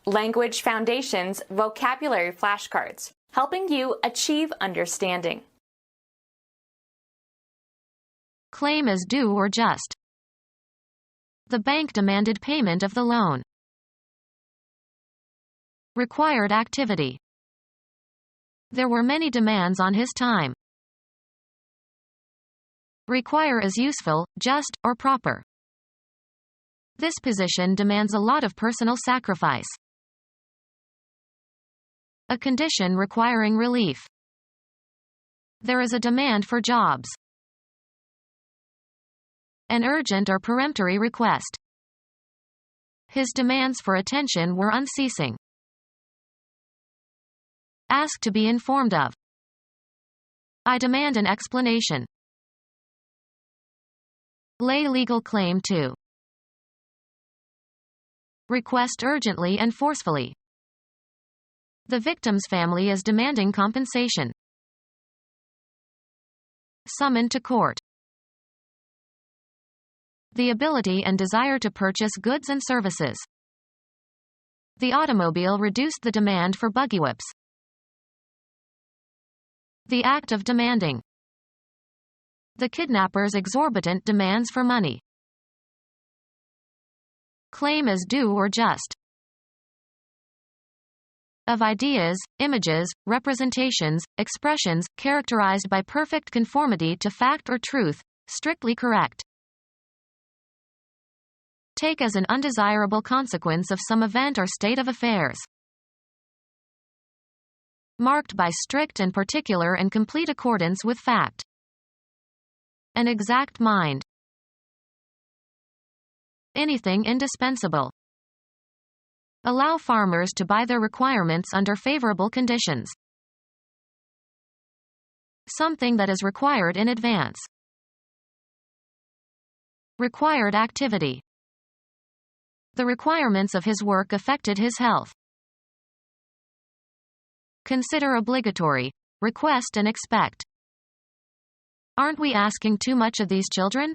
Language Foundations Vocabulary Flashcards, helping you achieve understanding. Claim as due or just. The bank demanded payment of the loan. Required activity. There were many demands on his time. Require is useful, just, or proper. This position demands a lot of personal sacrifice. A condition requiring relief. There is a demand for jobs. An urgent or peremptory request. His demands for attention were unceasing. Ask to be informed of. I demand an explanation. Lay legal claim to. Request urgently and forcefully. The victim's family is demanding compensation. Summon to court. The ability and desire to purchase goods and services. The automobile reduced the demand for buggy whips. The act of demanding. The kidnapper's exorbitant demands for money. Claim as due or just. Of ideas, images, representations, expressions, characterized by perfect conformity to fact or truth, strictly correct. Take as an undesirable consequence of some event or state of affairs. Marked by strict and particular and complete accordance with fact. An exact mind. Anything indispensable. Allow farmers to buy their requirements under favorable conditions. Something that is required in advance. Required activity. The requirements of his work affected his health. Consider obligatory. Request and expect. Aren't we asking too much of these children?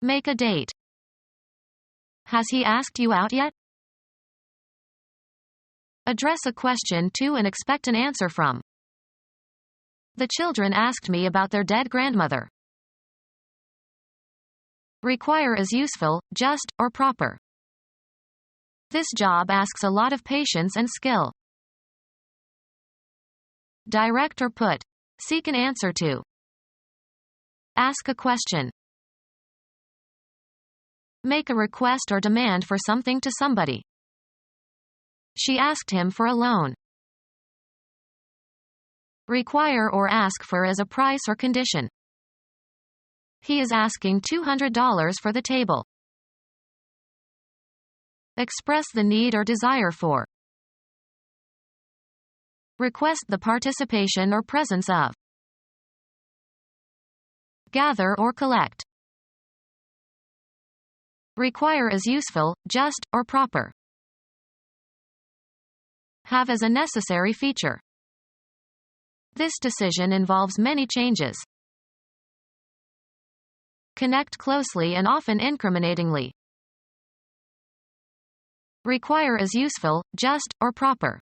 Make a date. Has he asked you out yet? Address a question to and expect an answer from. The children asked me about their dead grandmother. Require is useful, just, or proper. This job asks a lot of patience and skill. Direct or put. Seek an answer to. Ask a question. Make a request or demand for something to somebody. She asked him for a loan. Require or ask for as a price or condition. He is asking $200 for the table. Express the need or desire for. Request the participation or presence of. Gather or collect. Require is useful, just, or proper. Have as a necessary feature. This decision involves many changes. Connect closely and often incriminatingly. Require is useful, just, or proper.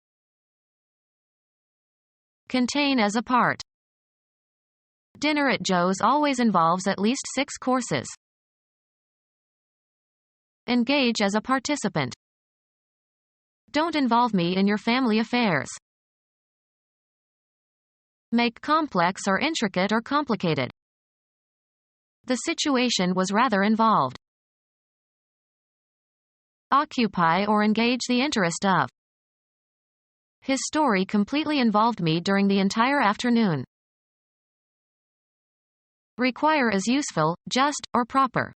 Contain as a part. Dinner at Joe's always involves at least 6 courses. Engage as a participant. Don't involve me in your family affairs. Make complex or intricate or complicated. The situation was rather involved. Occupy or engage the interest of. His story completely involved me during the entire afternoon. Require is useful, just, or proper.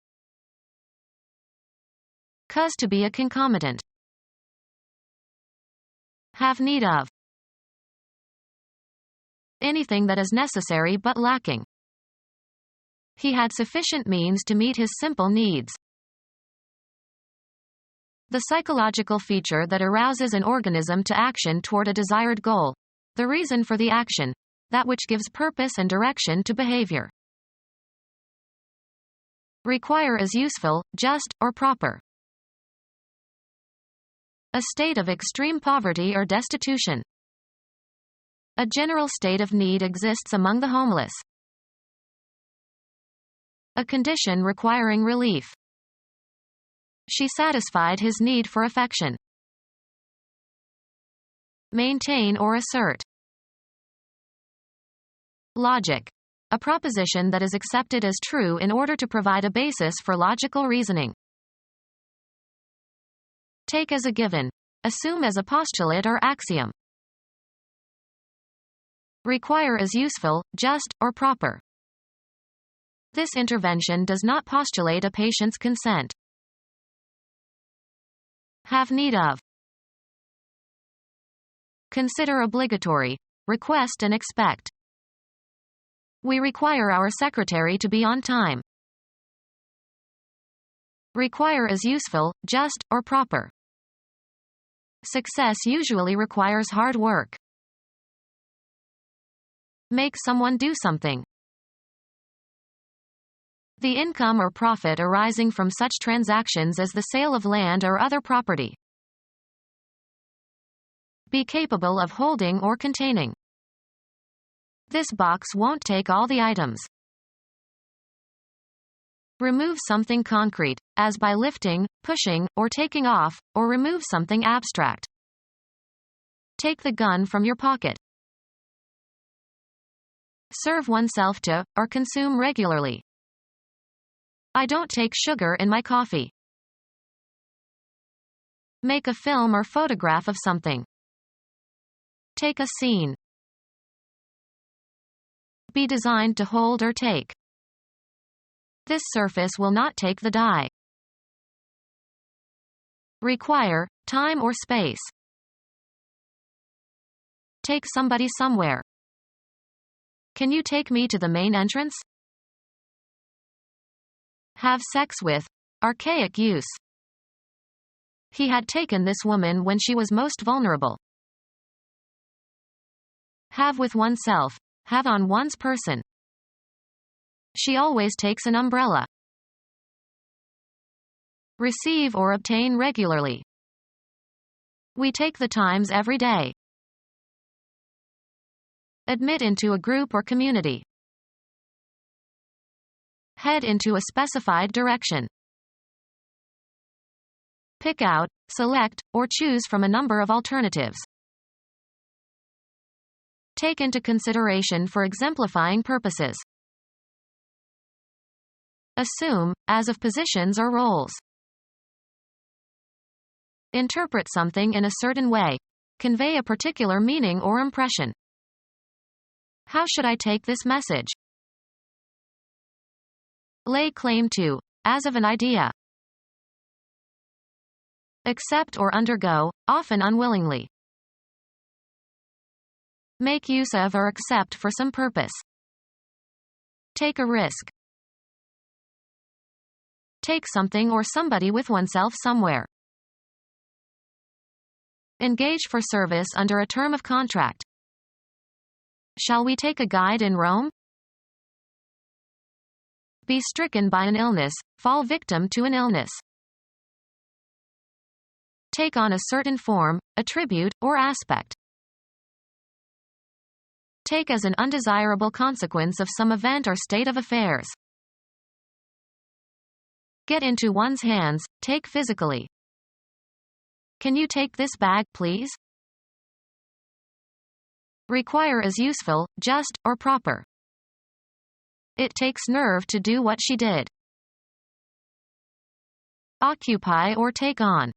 Cause to be a concomitant. Have need of. Anything that is necessary but lacking. He had sufficient means to meet his simple needs. The psychological feature that arouses an organism to action toward a desired goal. The reason for the action. That which gives purpose and direction to behavior. Require is useful, just, or proper. A state of extreme poverty or destitution. A general state of need exists among the homeless. A condition requiring relief. She satisfied his need for affection. Maintain or assert. Logic. A proposition that is accepted as true in order to provide a basis for logical reasoning. Take as a given. Assume as a postulate or axiom. Require as useful, just, or proper. This intervention does not postulate a patient's consent. Have need of. Consider obligatory. Request and expect. We require our secretary to be on time. Require as useful, just, or proper. Success usually requires hard work. Make someone do something. The income or profit arising from such transactions as the sale of land or other property. Be capable of holding or containing. This box won't take all the items. Remove something concrete, as by lifting, pushing, or taking off, or remove something abstract. Take the gun from your pocket. Serve oneself to, or consume regularly. I don't take sugar in my coffee. Make a film or photograph of something. Take a scene. Be designed to hold or take. This surface will not take the die. Require, time or space. Take somebody somewhere. Can you take me to the main entrance? Have sex with. Archaic use. He had taken this woman when she was most vulnerable. Have with oneself. Have on one's person. She always takes an umbrella. Receive or obtain regularly. We take the Times every day. Admit into a group or community. Head into a specified direction. Pick out, select, or choose from a number of alternatives. Take into consideration for exemplifying purposes. Assume, as of positions or roles. Interpret something in a certain way. Convey a particular meaning or impression. How should I take this message? Lay claim to, as of an idea. Accept or undergo, often unwillingly. Make use of or accept for some purpose. Take a risk. Take something or somebody with oneself somewhere. Engage for service under a term of contract. Shall we take a guide in Rome? Be stricken by an illness, fall victim to an illness. Take on a certain form, attribute, or aspect. Take as an undesirable consequence of some event or state of affairs. Get into one's hands, take physically. Can you take this bag, please? Require as useful, just, or proper. It takes nerve to do what she did. Occupy or take on.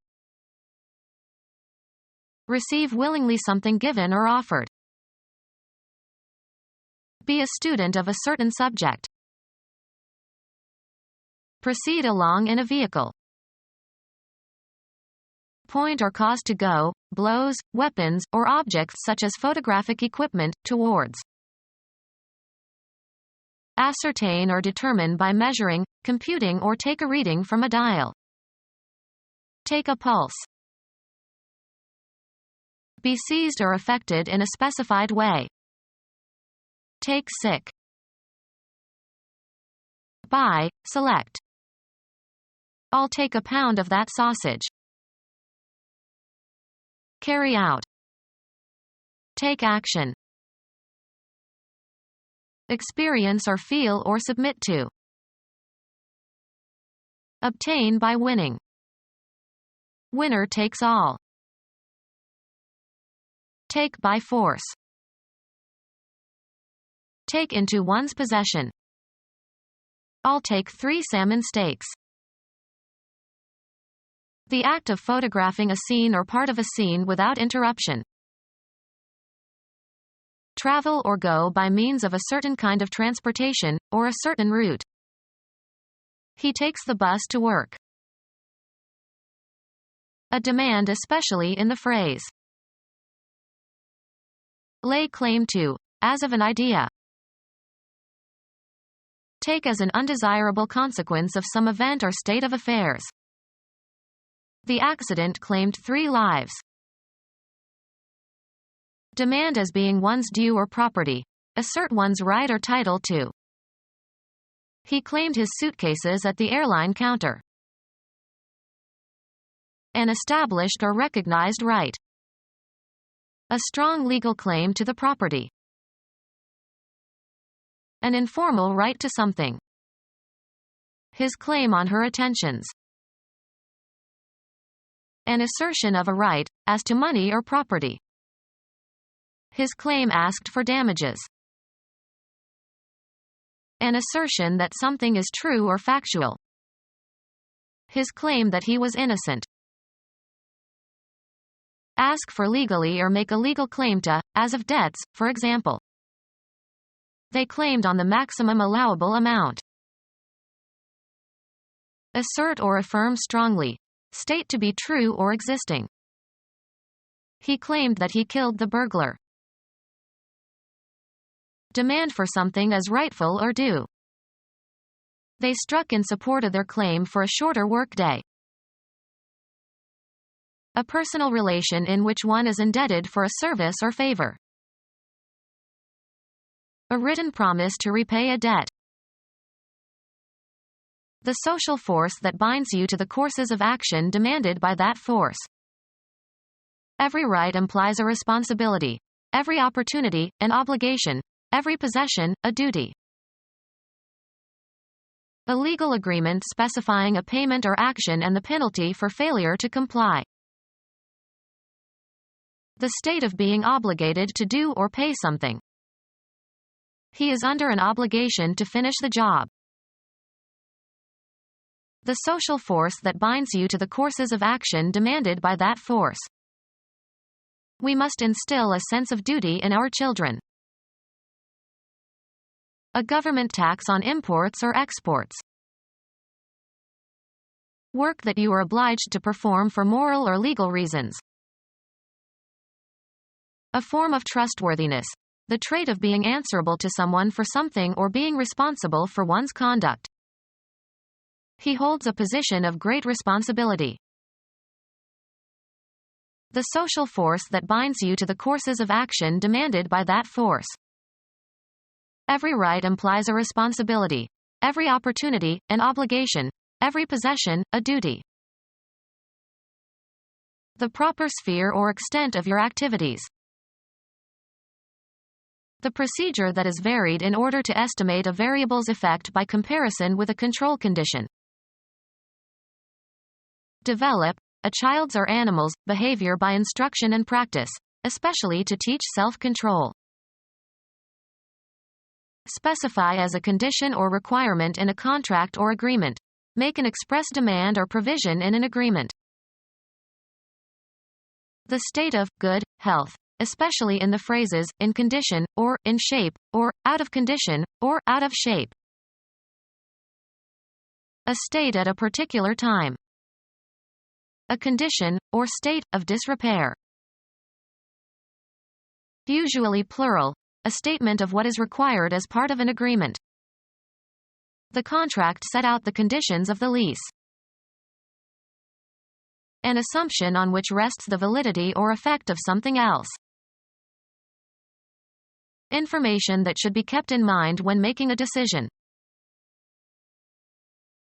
Receive willingly something given or offered. Be a student of a certain subject. Proceed along in a vehicle. Point or cause to go, blows, weapons, or objects such as photographic equipment, towards. Ascertain or determine by measuring, computing or take a reading from a dial. Take a pulse. Be seized or affected in a specified way. Take sick. Buy, select. I'll take a pound of that sausage. Carry out. Take action. Experience or feel or submit to. Obtain by winning. Winner takes all. Take by force. Take into one's possession. I'll take 3 salmon steaks. The act of photographing a scene or part of a scene without interruption. Travel or go by means of a certain kind of transportation, or a certain route. He takes the bus to work. A demand, especially in the phrase lay claim to, as of an idea. Take as an undesirable consequence of some event or state of affairs. The accident claimed 3 lives. Demand as being one's due or property. Assert one's right or title to. He claimed his suitcases at the airline counter. An established or recognized right. A strong legal claim to the property. An informal right to something. His claim on her attentions. An assertion of a right, as to money or property. His claim asked for damages. An assertion that something is true or factual. His claim that he was innocent. Ask for legally or make a legal claim to, as of debts, for example. They claimed on the maximum allowable amount. Assert or affirm strongly. State to be true or existing. He claimed that he killed the burglar. Demand for something as rightful or due. They struck in support of their claim for a shorter workday. A personal relation in which one is indebted for a service or favor. A written promise to repay a debt. The social force that binds you to the courses of action demanded by that force. Every right implies a responsibility. Every opportunity, an obligation. Every possession, a duty. A legal agreement specifying a payment or action and the penalty for failure to comply. The state of being obligated to do or pay something. He is under an obligation to finish the job. The social force that binds you to the courses of action demanded by that force. We must instill a sense of duty in our children. A government tax on imports or exports. Work that you are obliged to perform for moral or legal reasons. A form of trustworthiness. The trait of being answerable to someone for something or being responsible for one's conduct. He holds a position of great responsibility. The social force that binds you to the courses of action demanded by that force. Every right implies a responsibility. Every opportunity, an obligation. Every possession, a duty. The proper sphere or extent of your activities. The procedure that is varied in order to estimate a variable's effect by comparison with a control condition. Develop a child's or animal's behavior by instruction and practice, especially to teach self-control. Specify as a condition or requirement in a contract or agreement. Make an express demand or provision in an agreement. The state of good health, especially in the phrases in condition, or in shape, or out of condition, or out of shape. A state at a particular time. A condition, or state, of disrepair. Usually plural, a statement of what is required as part of an agreement. The contract set out the conditions of the lease. An assumption on which rests the validity or effect of something else. Information that should be kept in mind when making a decision.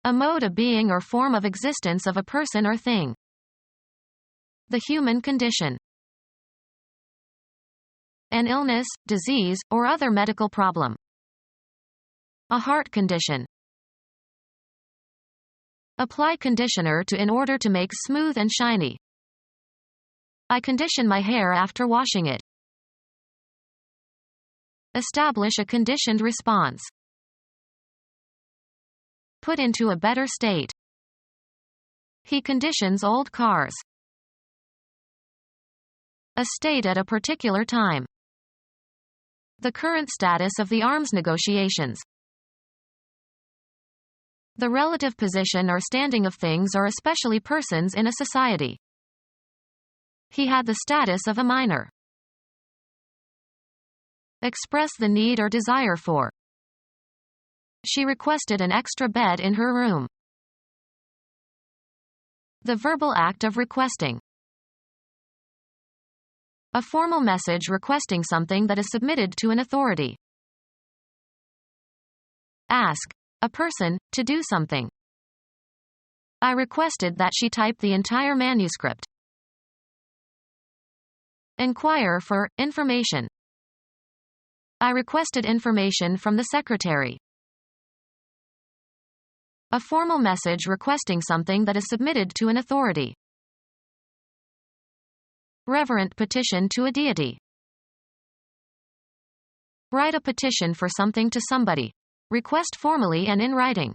A mode of being or form of existence of a person or thing. The human condition. An illness, disease, or other medical problem. A heart condition. Apply conditioner to in order to make smooth and shiny. I condition my hair after washing it. Establish a conditioned response. Put into a better state. He conditions old cars. A state at a particular time. The current status of the arms negotiations. The relative position or standing of things or especially persons in a society. He had the status of a minor. Express the need or desire for. She requested an extra bed in her room. The verbal act of requesting. A formal message requesting something that is submitted to an authority. Ask a person to do something. I requested that she type the entire manuscript. Inquire for information. I requested information from the secretary. A formal message requesting something that is submitted to an authority. Reverent petition to a deity. Write a petition for something to somebody. Request formally and in writing.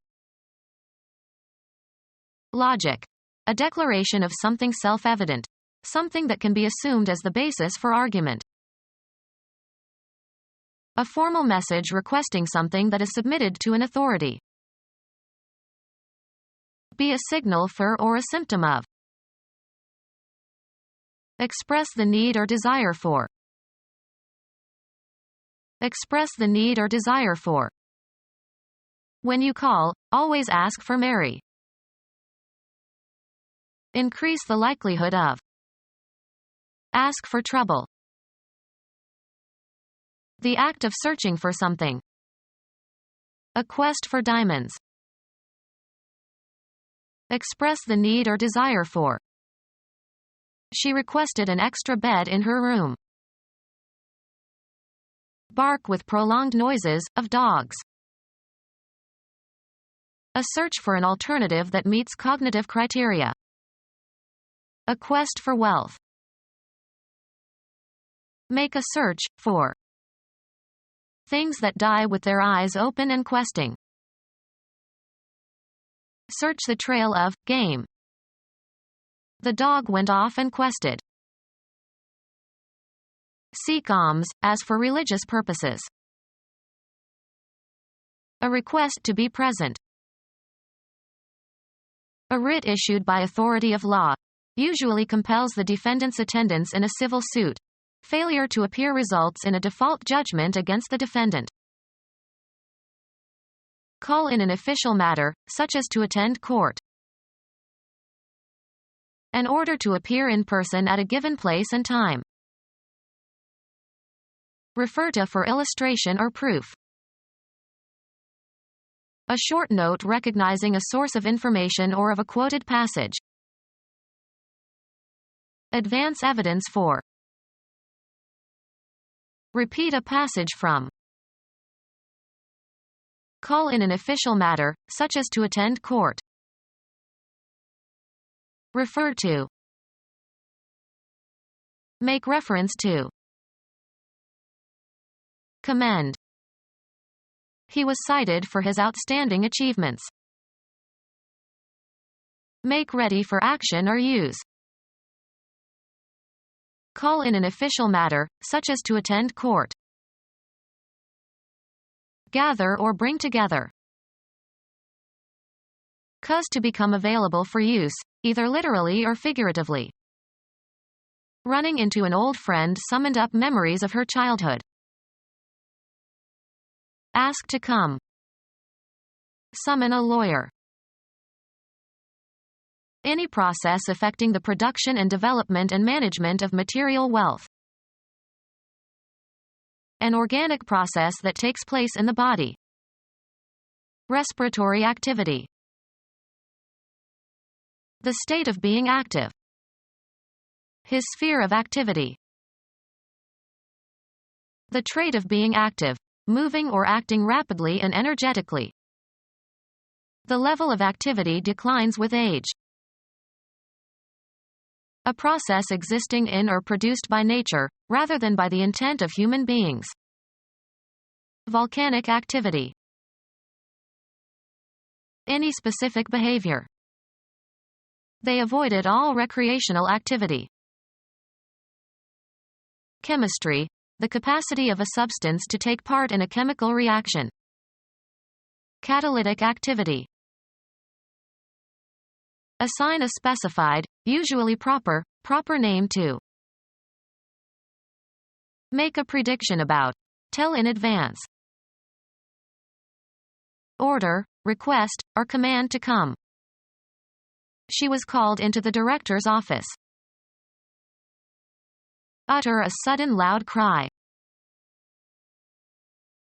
Logic. A declaration of something self-evident. Something that can be assumed as the basis for argument. A formal message requesting something that is submitted to an authority. Be a signal for or a symptom of. Express the need or desire for. Express the need or desire for. When you call, always ask for Mary. Increase the likelihood of. Ask for trouble. The act of searching for something. A quest for diamonds. Express the need or desire for. She requested an extra bed in her room. Bark with prolonged noises, of dogs. A search for an alternative that meets cognitive criteria. A quest for wealth. Make a search for. Things that die with their eyes open and questing. Search the trail of game. The dog went off and quested. Seek alms, as for religious purposes. A request to be present. A writ issued by authority of law. Usually compels the defendant's attendance in a civil suit. Failure to appear results in a default judgment against the defendant. Call in an official matter, such as to attend court. An order to appear in person at a given place and time. Refer to for illustration or proof. A short note recognizing a source of information or of a quoted passage. Advance evidence for. Repeat a passage from. Call in an official matter, such as to attend court. Refer to. Make reference to. Commend. He was cited for his outstanding achievements. Make ready for action or use. Call in an official matter, such as to attend court. Gather or bring together. Cause to become available for use, either literally or figuratively. Running into an old friend summoned up memories of her childhood. Ask to come. Summon a lawyer. Any process affecting the production and development and management of material wealth. An organic process that takes place in the body. Respiratory activity. The state of being active. His sphere of activity. The trait of being active, moving or acting rapidly and energetically. The level of activity declines with age. A process existing in or produced by nature, rather than by the intent of human beings. Volcanic activity. Any specific behavior. They avoided all recreational activity. Chemistry, the capacity of a substance to take part in a chemical reaction. Catalytic activity. Assign a specified, usually proper name to. Make a prediction about. Tell in advance. Order, request, or command to come. She was called into the director's office. Utter a sudden loud cry.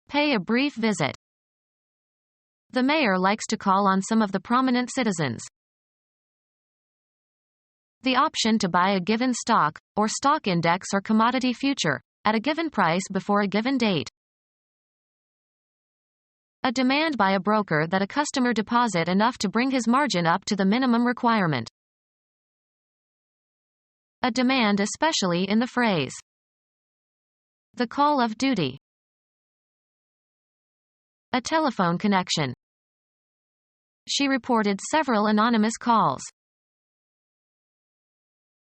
Pay a brief visit. The mayor likes to call on some of the prominent citizens. The option to buy a given stock, or stock index or commodity future, at a given price before a given date. A demand by a broker that a customer deposit enough to bring his margin up to the minimum requirement. A demand especially in the phrase. The call of duty. A telephone connection. She reported several anonymous calls.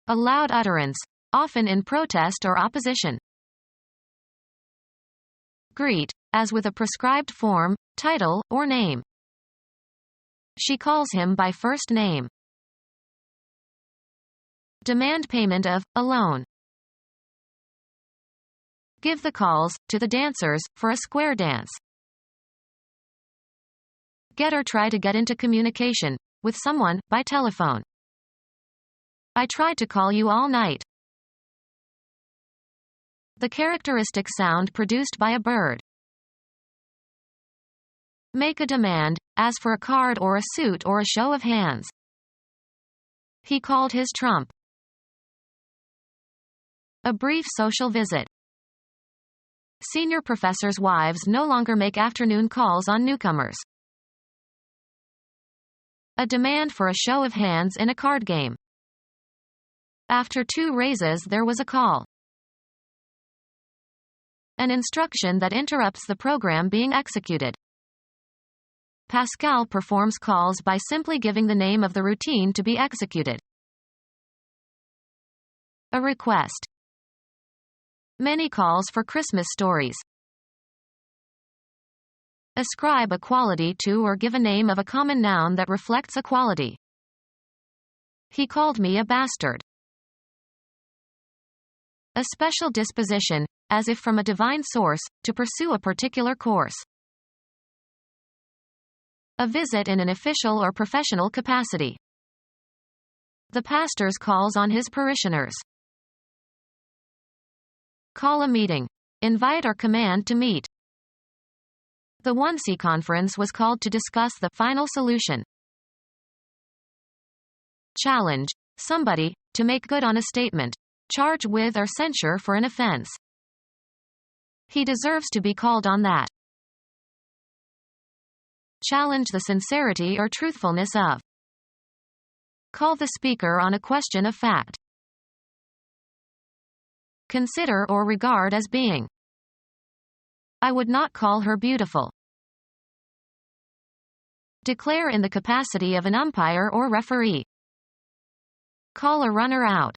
A loud utterance, often in protest or opposition. Greet, as with a prescribed form, title, or name. She calls him by first name. Demand payment of a loan. Give the calls to the dancers for a square dance. Get or try to get into communication with someone by telephone. I tried to call you all night. The characteristic sound produced by a bird. Make a demand, as for a card or a suit or a show of hands. He called his trump. A brief social visit. Senior professors' wives no longer make afternoon calls on newcomers. A demand for a show of hands in a card game. After 2 raises there was a call. An instruction that interrupts the program being executed. Pascal performs calls by simply giving the name of the routine to be executed. A request. Many calls for Christmas stories. Ascribe a quality to or give a name of a common noun that reflects a quality. He called me a bastard. A special disposition, as if from a divine source, to pursue a particular course. A visit in an official or professional capacity. The pastor's calls on his parishioners. Call a meeting. Invite or command to meet. The Wannsee Conference was called to discuss the final solution. Challenge. Somebody, to make good on a statement. Charge with or censure for an offense. He deserves to be called on that. Challenge the sincerity or truthfulness of. Call the speaker on a question of fact. Consider or regard as being. I would not call her beautiful. Declare in the capacity of an umpire or referee. Call a runner out.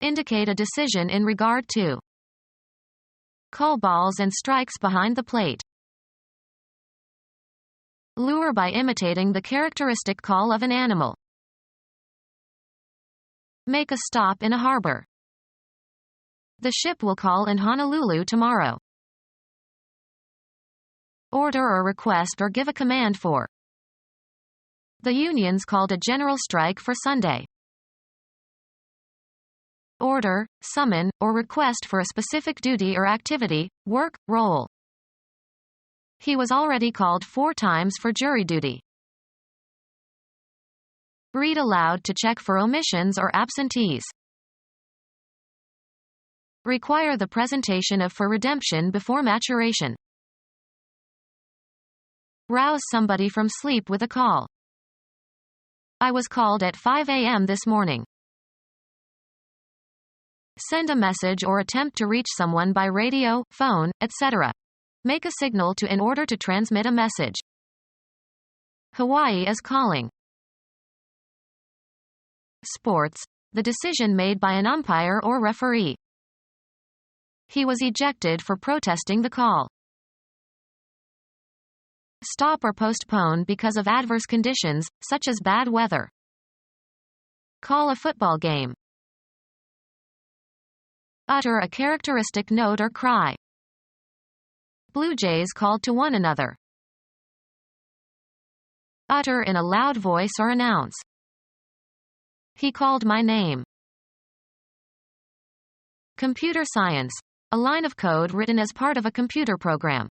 Indicate a decision in regard to. Call balls and strikes behind the plate. Lure by imitating the characteristic call of an animal. Make a stop in a harbor. The ship will call in Honolulu tomorrow. Order or request or give a command for. The unions called a general strike for Sunday. Order, summon, or request for a specific duty or activity, work, role. He was already called 4 times for jury duty. Read aloud to check for omissions or absentees. Require the presentation of for redemption before maturation. Rouse somebody from sleep with a call. I was called at 5 a.m. this morning. Send a message or attempt to reach someone by radio, phone, etc. Make a signal in order to transmit a message. Hawaii is calling. Sports, the decision made by an umpire or referee. He was ejected for protesting the call. Stop or postpone because of adverse conditions, such as bad weather. Call a football game. Utter a characteristic note or cry. Blue Jays called to one another. Utter in a loud voice or announce. He called my name. Computer science, a line of code written as part of a computer program.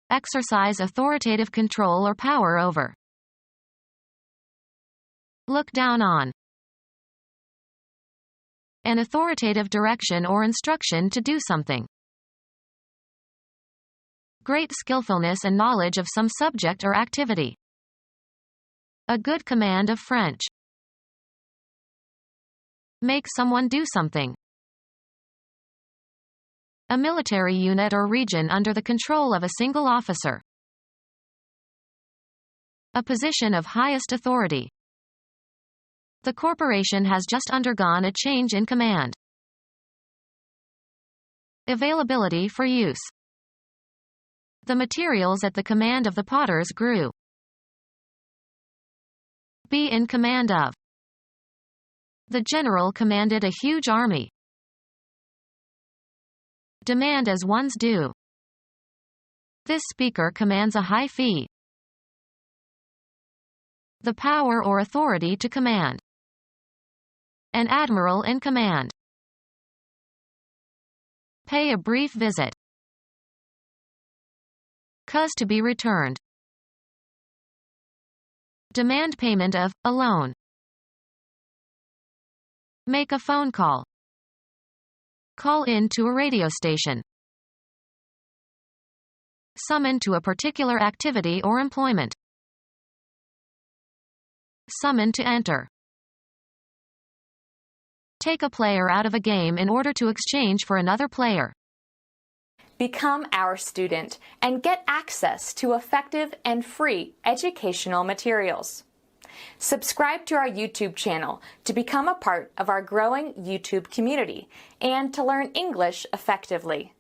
Exercise authoritative control or power over. Look down on. An authoritative direction or instruction to do something. Great skillfulness and knowledge of some subject or activity. A good command of French. Make someone do something. A military unit or region under the control of a single officer. A position of highest authority. The corporation has just undergone a change in command. Availability for use. The materials at the command of the potters grew. Be in command of. The general commanded a huge army. Demand as one's due. This speaker commands a high fee. The power or authority to command. An admiral in command. Pay a brief visit. Cause to be returned. Demand payment of, a loan. Make a phone call. Call in to a radio station. Summon to a particular activity or employment. Summon to enter. Take a player out of a game in order to exchange for another player. Become our student and get access to effective and free educational materials. Subscribe to our YouTube channel to become a part of our growing YouTube community and to learn English effectively.